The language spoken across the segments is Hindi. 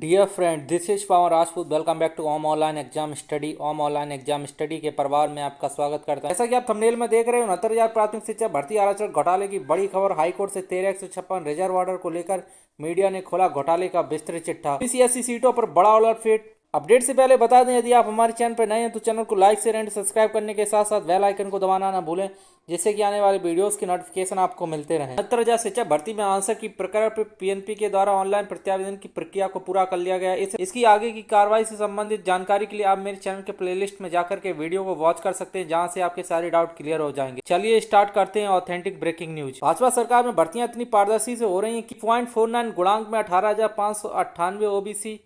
Dear friend, this is Pavan Rajput. Welcome back to Om online exam study. Om online exam study के परिवार में आपका स्वागत करता है। जैसा कि आप थंबनेल में देख रहे हो, 69,000 प्राथमिक शिक्षा भर्ती आरक्षण घोटाले की बड़ी खबर। हाईकोर्ट से 13,156 रिजर्व ऑर्डर को लेकर मीडिया ने खोला घोटाले का विस्तृत चिट्ठा। ओबीसी सीटों पर बड़ा उलटफेर। अपडेट से पहले बता दें, यदि आप हमारे चैनल पर नए हैं तो चैनल को लाइक शेयर एंड सब्सक्राइब करने के साथ साथ बेल आइकन को दबाना ना भूलें, जिससे कि आने वाले वीडियोस की नोटिफिकेशन आपको मिलते रहें। 69,000 शिक्षक भर्ती में आंसर की प्रक्रिया पर पीएनपी के द्वारा ऑनलाइन प्रत्यावेदन की प्रक्रिया को पूरा कर लिया गया। इसकी आगे की कार्रवाई से संबंधित जानकारी के लिए आप मेरे चैनल के प्लेलिस्ट में जाकर के वीडियो को वॉच कर सकते हैं, जहां से आपके सारे डाउट क्लियर हो जाएंगे। चलिए स्टार्ट करते हैं ऑथेंटिक ब्रेकिंग न्यूज। भाजपा सरकार में भर्तियां इतनी पारदर्शी से हो रही है कि 0.49 गुणांक में 18,598 ओबीसी,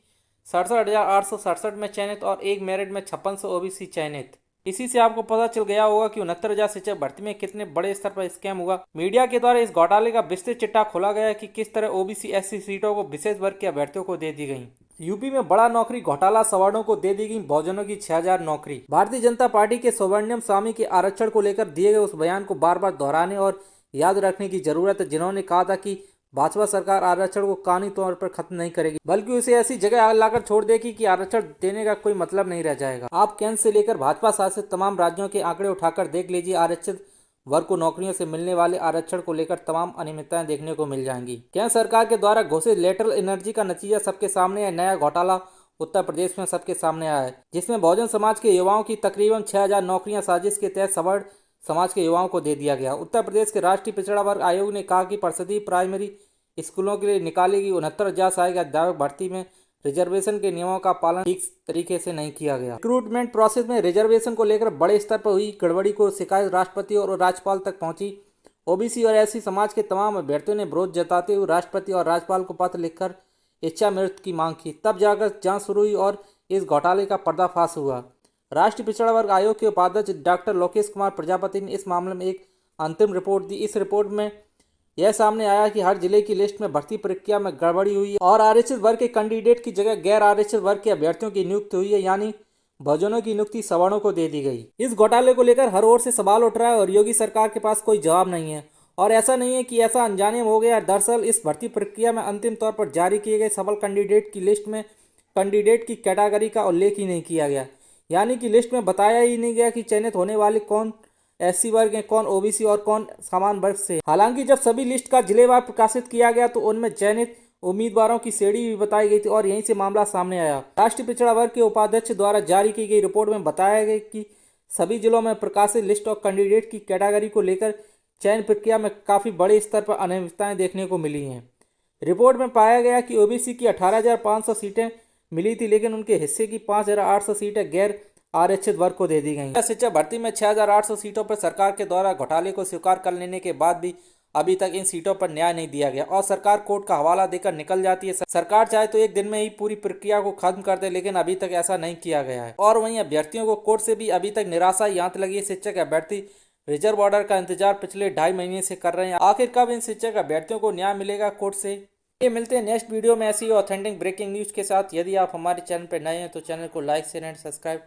67,867 में चयनित और एक मेरिट में 5600 ओबीसी चयनित। इसी से आपको पता चल गया होगा कि 69,000 शिक्षक भर्ती में कितने बड़े स्तर पर स्कैम हुआ। मीडिया के द्वारा इस घोटाले का विस्तृत चिट्ठा खोला गया कि किस तरह ओबीसी एससी सीटों को विशेष वर्ग के अभ्यर्थियों को दे दी गई। यूपी में बड़ा नौकरी घोटाला, सवर्णों को दे दी गई बहुजनों की 6,000 नौकरी। भारतीय जनता पार्टी के स्वर्णिम स्वामी के आरक्षण को लेकर दिए गए उस बयान को बार बार दोहराने और याद रखने की जरूरत है, जिन्होंने कहा था कि भाजपा सरकार आरक्षण को कानूनी तौर पर खत्म नहीं करेगी, बल्कि उसे ऐसी जगह लाकर छोड़ देगी कि आरक्षण देने का कोई मतलब नहीं रह जाएगा। आप केंद्र से लेकर भाजपा शासित तमाम राज्यों के आंकड़े उठाकर देख लीजिए, आरक्षित वर्ग को नौकरियों से मिलने वाले आरक्षण को लेकर तमाम अनियमितताएं देखने को मिल जाएंगी। केंद्र सरकार के द्वारा घोषित लेटरल एनर्जी का नतीजा सबके सामने है। नया घोटाला उत्तर प्रदेश में सबके सामने आया है, जिसमें बहुजन समाज के युवाओं की तकरीबन 6,000 नौकरियां साजिश के तहत सवर्ण समाज के युवाओं को दे दिया गया। उत्तर प्रदेश के राष्ट्रीय पिछड़ा वर्ग आयोग ने कहा कि परिषदीय प्राइमरी स्कूलों के लिए निकाली गई 69,000 सहायक अध्यापक भर्ती में रिजर्वेशन के नियमों का पालन ठीक तरीके से नहीं किया गया। रिक्रूटमेंट प्रोसेस में रिजर्वेशन को लेकर बड़े स्तर पर हुई गड़बड़ी को शिकायत राष्ट्रपति और राज्यपाल तक पहुंची। ओबीसी और एससी समाज के तमाम अभ्यर्थियों ने विरोध जताते हुए राष्ट्रपति और राज्यपाल को पत्र लिखकर इच्छा मृत्यु की मांग की। तब जाकर जांच शुरू हुई और इस घोटाले का पर्दाफाश हुआ। राष्ट्रीय पिछड़ा वर्ग आयोग के उपाध्यक्ष डॉक्टर लोकेश कुमार प्रजापति ने इस मामले में एक अंतिम रिपोर्ट दी। इस रिपोर्ट में यह सामने आया कि हर जिले की लिस्ट में भर्ती प्रक्रिया में गड़बड़ी हुई है और आरक्षित वर्ग के कैंडिडेट की जगह गैर आरक्षित वर्ग के अभ्यर्थियों की नियुक्ति हुई है, यानी बहुजनों की नियुक्ति सवर्णों को दे दी गई। इस घोटाले को लेकर हर ओर से सवाल उठ रहा है और योगी सरकार के पास कोई जवाब नहीं है। और ऐसा नहीं है कि ऐसा अनजाने में हो गया। दरअसल इस भर्ती प्रक्रिया में अंतिम तौर पर जारी किए गए सफल कैंडिडेट की लिस्ट में कैंडिडेट की कैटेगरी का उल्लेख ही नहीं किया गया, यानी कि लिस्ट में बताया ही नहीं गया कि चयनित होने वाले कौन एससी वर्ग हैं, कौन ओबीसी और कौन समान वर्ग से। हालांकि जब सभी लिस्ट का जिलेवार प्रकाशित किया गया तो उनमें चयनित उम्मीदवारों की श्रेणी भी बताई गई थी और यहीं से मामला सामने आया। राष्ट्रीय पिछड़ा वर्ग के उपाध्यक्ष द्वारा जारी की गई रिपोर्ट में बताया गया कि सभी जिलों में प्रकाशित लिस्ट ऑफ कैंडिडेट की कैटेगरी को लेकर चयन प्रक्रिया में काफी बड़े स्तर पर अनियमितताएं देखने को मिली हैं। रिपोर्ट में पाया गया कि ओबीसी की 18,500 सीटें मिली थी, लेकिन उनके हिस्से की 5,800 सीटें गैर आरक्षित वर्ग को दे दी गई। शिक्षक भर्ती में 6,800 सीटों पर सरकार के द्वारा घोटाले को स्वीकार कर लेने के बाद भी अभी तक इन सीटों पर न्याय नहीं दिया गया और सरकार कोर्ट का हवाला देकर निकल जाती है। सरकार चाहे तो एक दिन में ही पूरी प्रक्रिया को खत्म कर दे, लेकिन अभी तक ऐसा नहीं किया गया है। और वहीं अभ्यर्थियों को कोर्ट से भी अभी तक निराशा ही आंत लगी है। शिक्षक अभ्यर्थी रिजर्व ऑर्डर का इंतजार पिछले 2.5 महीने से कर रहे हैं। आखिर कब इन शिक्षक अभ्यर्थियों को न्याय मिलेगा कोर्ट से? ये मिलते हैं नेक्स्ट वीडियो में ऐसी ऑथेंटिक ब्रेकिंग न्यूज के साथ। यदि आप हमारे चैनल पर नए हैं तो चैनल को लाइक शेयर एंड सब्सक्राइब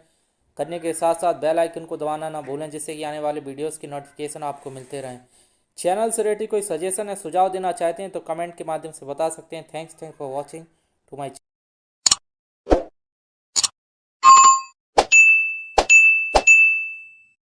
करने के साथ साथ बेल आइकन को दबाना ना भूलें, जिससे कि आने वाले वीडियोस की नोटिफिकेशन आपको मिलते रहें। चैनल से रिलेटेड कोई सजेशन या सुझाव देना चाहते हैं तो कमेंट के माध्यम से बता सकते हैं। Thanks for watching to my